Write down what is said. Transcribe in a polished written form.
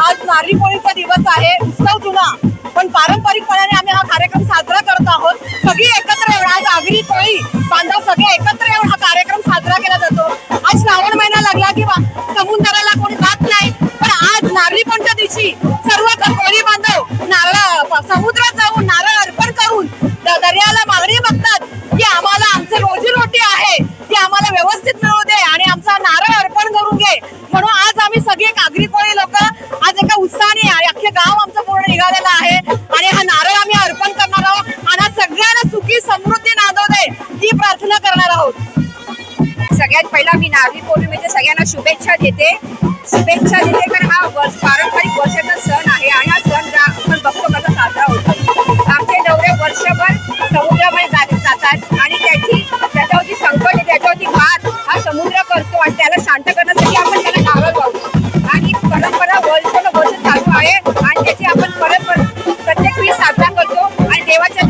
आज नारळी पौर्णिमेचा दिवस आहे, उत्सव जुना पण पारंपरिकपणे आम्ही हा कार्यक्रम साजरा करत आहोत। सगळी एकत्र येऊन आज आगरी कोळी बांधव सगळे एकत्र येऊन हा कार्यक्रम साजरा केला जातो। आज श्रावण महिना लागला की समुद्राला कोणी जात नाही, पण आज नारळी पौर्णिमेच्या दिवशी सर्व कोळी बांधव नारळ समुद्रात जाऊन नारळ अर्पण करून दर्याला मागणी बघतात की आम्हाला आमचं रोजीरोटी आहे ती आम्हाला व्यवस्थित मिळू दे आणि आमचा नारळ अर्पण करून घे। म्हणून आज आम्ही सगळे आगरी कोळी लोक आज एका उत्साहाने अख्खे गाव आमचं पूर्ण निघालेलं आहे आणि हा नारळ आम्ही अर्पण करणार आहोत आणि सगळ्यांना सुखी समृद्धी नांदो दे ही प्रार्थना करणार आहोत। सगळ्यात पहिला मी नारळी पौर्णिमेच्या सगळ्यांना शुभेच्छा देते कारण हा पारंपरिक वर्षाचा सण आहे आणि हा सण आपण बघतो कसा साजरा होतो। आमचे नवरे वर्षभर समुद्रामध्ये जातात आणि त्याच्यावरती संकट त्याच्यावरती भात हा समुद्र करतो आणि त्याला शांत करण्यासाठी आपण त्याला नारळ लावतो आणि परंपरा वर्ष चालू आहे आणि त्याची आपण परत प्रत्येक वेळी साजरा करतो आणि देवाच्या